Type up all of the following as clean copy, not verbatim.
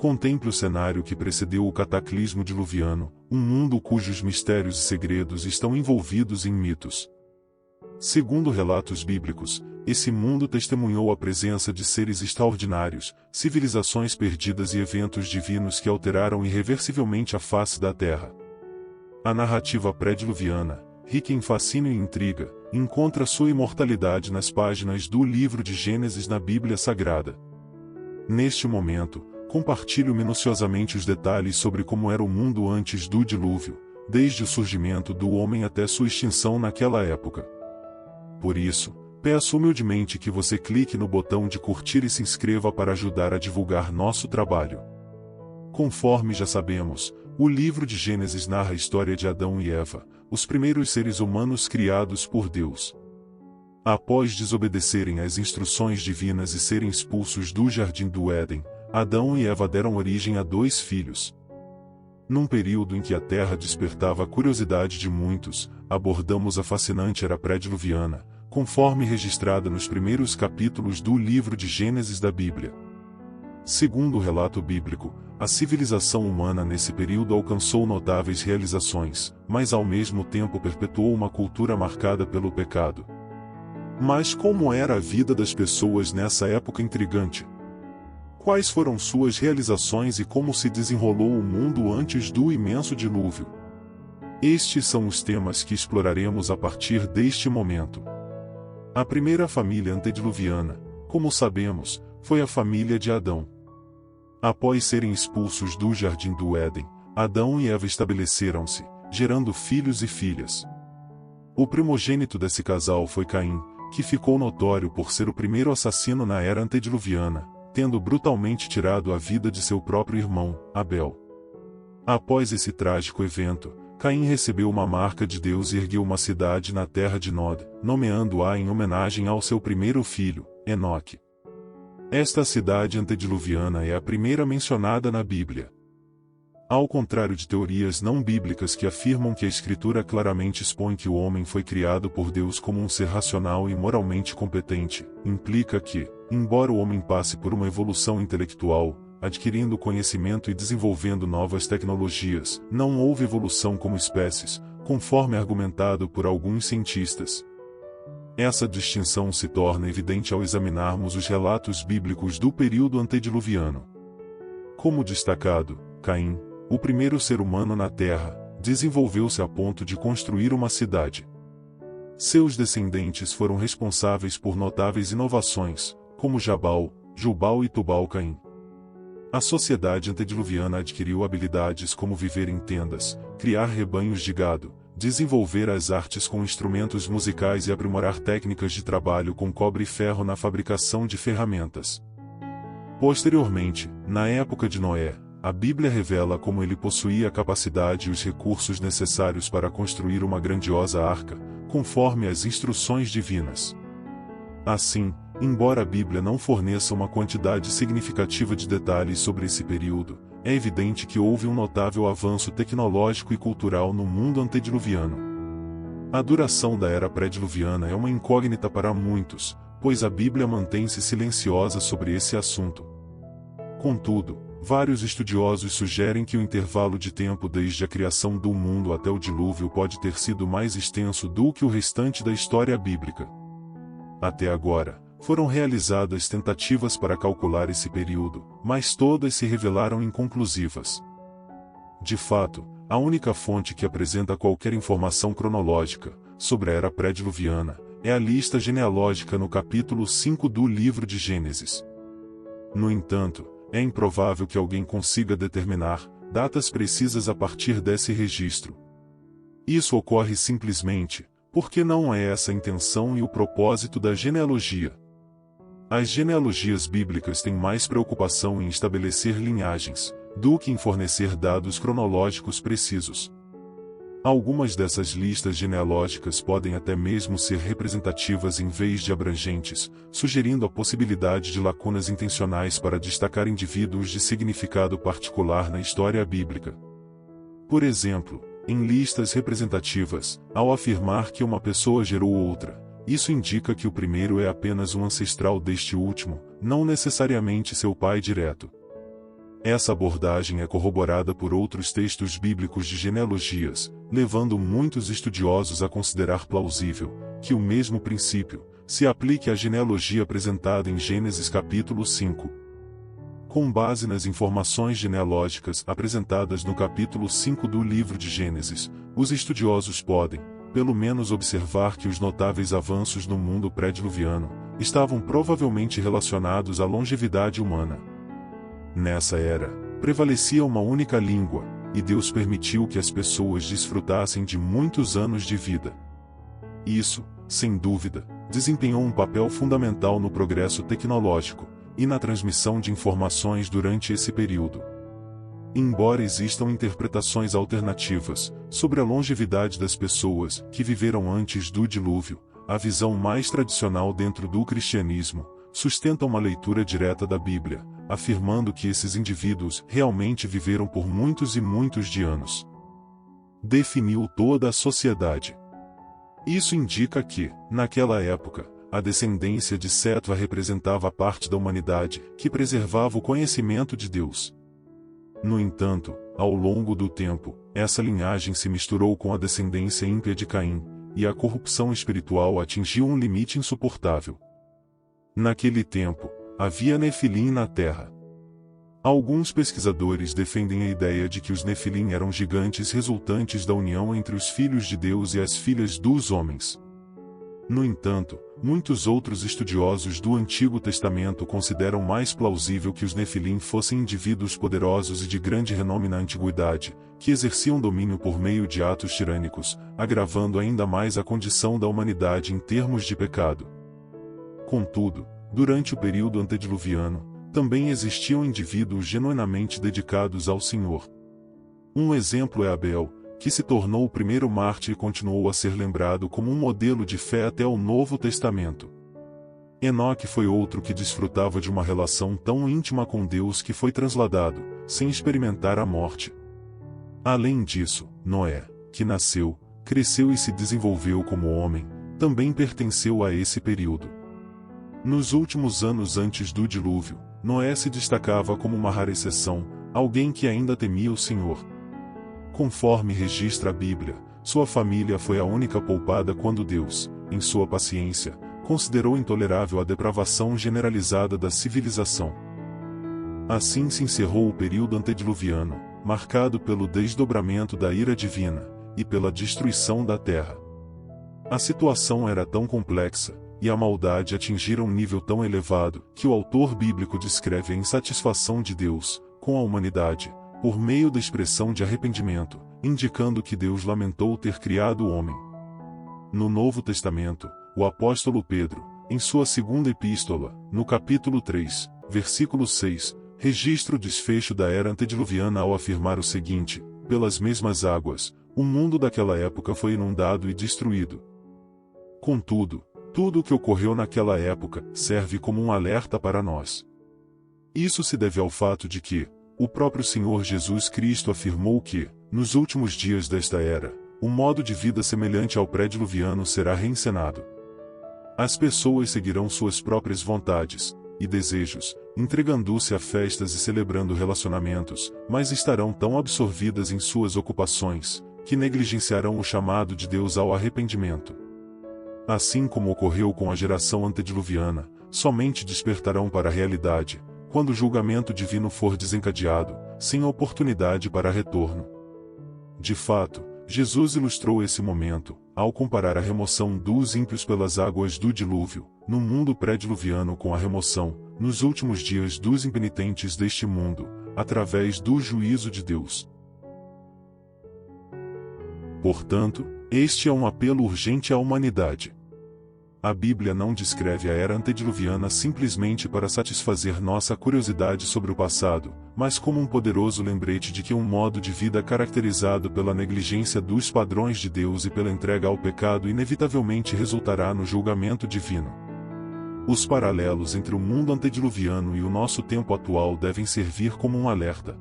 Contemple o cenário que precedeu o cataclismo diluviano, um mundo cujos mistérios e segredos estão envolvidos em mitos. Segundo relatos bíblicos, esse mundo testemunhou a presença de seres extraordinários, civilizações perdidas e eventos divinos que alteraram irreversivelmente a face da Terra. A narrativa pré-diluviana, rica em fascínio e intriga, encontra sua imortalidade nas páginas do livro de Gênesis na Bíblia Sagrada. Neste momento, compartilho minuciosamente os detalhes sobre como era o mundo antes do dilúvio, desde o surgimento do homem até sua extinção naquela época. Por isso, peço humildemente que você clique no botão de curtir e se inscreva para ajudar a divulgar nosso trabalho. Conforme já sabemos, o livro de Gênesis narra a história de Adão e Eva, os primeiros seres humanos criados por Deus. Após desobedecerem às instruções divinas e serem expulsos do jardim do Éden, Adão e Eva deram origem a 2 filhos. Num período em que a Terra despertava a curiosidade de muitos, abordamos a fascinante era pré-diluviana, conforme registrada nos primeiros capítulos do livro de Gênesis da Bíblia. Segundo o relato bíblico, a civilização humana nesse período alcançou notáveis realizações, mas ao mesmo tempo perpetuou uma cultura marcada pelo pecado. Mas como era a vida das pessoas nessa época intrigante? Quais foram suas realizações e como se desenrolou o mundo antes do imenso dilúvio? Estes são os temas que exploraremos a partir deste momento. A primeira família antediluviana, como sabemos, foi a família de Adão. Após serem expulsos do jardim do Éden, Adão e Eva estabeleceram-se, gerando filhos e filhas. O primogênito desse casal foi Caim, que ficou notório por ser o primeiro assassino na era antediluviana, tendo brutalmente tirado a vida de seu próprio irmão, Abel. Após esse trágico evento, Caim recebeu uma marca de Deus e ergueu uma cidade na terra de Nod, nomeando-a em homenagem ao seu primeiro filho, Enoque. Esta cidade antediluviana é a primeira mencionada na Bíblia. Ao contrário de teorias não bíblicas que afirmam que a Escritura claramente expõe que o homem foi criado por Deus como um ser racional e moralmente competente, implica que, embora o homem passe por uma evolução intelectual, adquirindo conhecimento e desenvolvendo novas tecnologias, não houve evolução como espécies, conforme argumentado por alguns cientistas. Essa distinção se torna evidente ao examinarmos os relatos bíblicos do período antediluviano. Como destacado, Caim, o primeiro ser humano na Terra, desenvolveu-se a ponto de construir uma cidade. Seus descendentes foram responsáveis por notáveis inovações, como Jabal, Jubal e Tubal-Caim. A sociedade antediluviana adquiriu habilidades como viver em tendas, criar rebanhos de gado, desenvolver as artes com instrumentos musicais e aprimorar técnicas de trabalho com cobre e ferro na fabricação de ferramentas. Posteriormente, na época de Noé, a Bíblia revela como ele possuía a capacidade e os recursos necessários para construir uma grandiosa arca, conforme as instruções divinas. Assim, embora a Bíblia não forneça uma quantidade significativa de detalhes sobre esse período, é evidente que houve um notável avanço tecnológico e cultural no mundo antediluviano. A duração da era pré-diluviana é uma incógnita para muitos, pois a Bíblia mantém-se silenciosa sobre esse assunto. Contudo, vários estudiosos sugerem que o intervalo de tempo desde a criação do mundo até o dilúvio pode ter sido mais extenso do que o restante da história bíblica. Até agora, foram realizadas tentativas para calcular esse período, mas todas se revelaram inconclusivas. De fato, a única fonte que apresenta qualquer informação cronológica sobre a era pré-diluviana é a lista genealógica no capítulo 5 do livro de Gênesis. No entanto, é improvável que alguém consiga determinar datas precisas a partir desse registro. Isso ocorre simplesmente porque não é essa a intenção e o propósito da genealogia. As genealogias bíblicas têm mais preocupação em estabelecer linhagens do que em fornecer dados cronológicos precisos. Algumas dessas listas genealógicas podem até mesmo ser representativas em vez de abrangentes, sugerindo a possibilidade de lacunas intencionais para destacar indivíduos de significado particular na história bíblica. Por exemplo, em listas representativas, ao afirmar que uma pessoa gerou outra, isso indica que o primeiro é apenas um ancestral deste último, não necessariamente seu pai direto. Essa abordagem é corroborada por outros textos bíblicos de genealogias, levando muitos estudiosos a considerar plausível que o mesmo princípio se aplique à genealogia apresentada em Gênesis capítulo 5. Com base nas informações genealógicas apresentadas no capítulo 5 do livro de Gênesis, os estudiosos podem, pelo menos, observar que os notáveis avanços no mundo pré-diluviano estavam provavelmente relacionados à longevidade humana. Nessa era, prevalecia uma única língua, e Deus permitiu que as pessoas desfrutassem de muitos anos de vida. Isso, sem dúvida, desempenhou um papel fundamental no progresso tecnológico e na transmissão de informações durante esse período. Embora existam interpretações alternativas sobre a longevidade das pessoas que viveram antes do dilúvio, a visão mais tradicional dentro do cristianismo sustenta uma leitura direta da Bíblia, afirmando que esses indivíduos realmente viveram por muitos e muitos de anos. Definiu toda a sociedade. Isso indica que, naquela época, a descendência de Seta representava a parte da humanidade que preservava o conhecimento de Deus. No entanto, ao longo do tempo, essa linhagem se misturou com a descendência ímpia de Caim, e a corrupção espiritual atingiu um limite insuportável. Naquele tempo, havia Nefilim na terra. Alguns pesquisadores defendem a ideia de que os Nefilim eram gigantes resultantes da união entre os filhos de Deus e as filhas dos homens. No entanto, muitos outros estudiosos do Antigo Testamento consideram mais plausível que os Nefilim fossem indivíduos poderosos e de grande renome na antiguidade, que exerciam domínio por meio de atos tirânicos, agravando ainda mais a condição da humanidade em termos de pecado. Contudo, durante o período antediluviano, também existiam indivíduos genuinamente dedicados ao Senhor. Um exemplo é Abel, que se tornou o primeiro mártir e continuou a ser lembrado como um modelo de fé até o Novo Testamento. Enoque foi outro que desfrutava de uma relação tão íntima com Deus que foi transladado, sem experimentar a morte. Além disso, Noé, que nasceu, cresceu e se desenvolveu como homem, também pertenceu a esse período. Nos últimos anos antes do dilúvio, Noé se destacava como uma rara exceção, alguém que ainda temia o Senhor. Conforme registra a Bíblia, sua família foi a única poupada quando Deus, em sua paciência, considerou intolerável a depravação generalizada da civilização. Assim se encerrou o período antediluviano, marcado pelo desdobramento da ira divina, e pela destruição da terra. A situação era tão complexa, e a maldade atingira um nível tão elevado, que o autor bíblico descreve a insatisfação de Deus com a humanidade, por meio da expressão de arrependimento, indicando que Deus lamentou ter criado o homem. No Novo Testamento, o apóstolo Pedro, em sua segunda epístola, no capítulo 3, versículo 6, registra o desfecho da era antediluviana ao afirmar o seguinte: pelas mesmas águas, o mundo daquela época foi inundado e destruído. Contudo, tudo o que ocorreu naquela época serve como um alerta para nós. Isso se deve ao fato de que, o próprio Senhor Jesus Cristo afirmou que, nos últimos dias desta era, um modo de vida semelhante ao pré-diluviano será reencenado. As pessoas seguirão suas próprias vontades e desejos, entregando-se a festas e celebrando relacionamentos, mas estarão tão absorvidas em suas ocupações, que negligenciarão o chamado de Deus ao arrependimento. Assim como ocorreu com a geração antediluviana, somente despertarão para a realidade, quando o julgamento divino for desencadeado, sem oportunidade para retorno. De fato, Jesus ilustrou esse momento, ao comparar a remoção dos ímpios pelas águas do dilúvio, no mundo pré-diluviano com a remoção, nos últimos dias dos impenitentes deste mundo, através do juízo de Deus. Portanto, este é um apelo urgente à humanidade. A Bíblia não descreve a era antediluviana simplesmente para satisfazer nossa curiosidade sobre o passado, mas como um poderoso lembrete de que um modo de vida caracterizado pela negligência dos padrões de Deus e pela entrega ao pecado inevitavelmente resultará no julgamento divino. Os paralelos entre o mundo antediluviano e o nosso tempo atual devem servir como um alerta.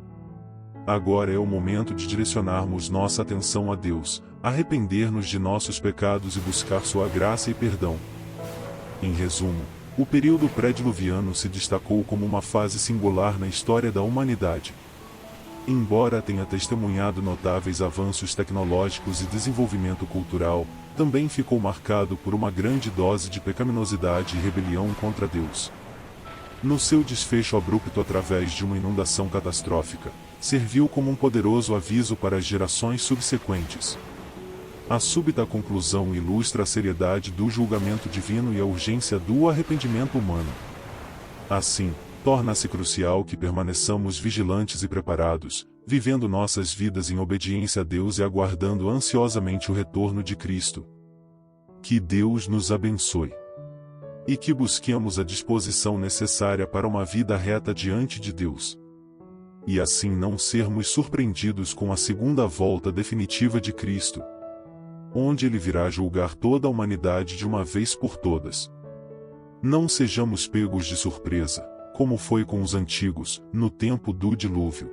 Agora é o momento de direcionarmos nossa atenção a Deus, arrepender-nos de nossos pecados e buscar sua graça e perdão. Em resumo, O período pré-diluviano se destacou como uma fase singular na história da humanidade. Embora tenha testemunhado notáveis avanços tecnológicos e desenvolvimento cultural, também ficou marcado por uma grande dose de pecaminosidade e rebelião contra Deus. No seu desfecho abrupto através de uma inundação catastrófica, serviu como um poderoso aviso para as gerações subsequentes. A súbita conclusão ilustra a seriedade do julgamento divino e a urgência do arrependimento humano. Assim, torna-se crucial que permaneçamos vigilantes e preparados, vivendo nossas vidas em obediência a Deus e aguardando ansiosamente o retorno de Cristo. Que Deus nos abençoe. E que busquemos a disposição necessária para uma vida reta diante de Deus. E assim não sermos surpreendidos com a segunda volta definitiva de Cristo, onde Ele virá julgar toda a humanidade de uma vez por todas. Não sejamos pegos de surpresa, como foi com os antigos, no tempo do dilúvio.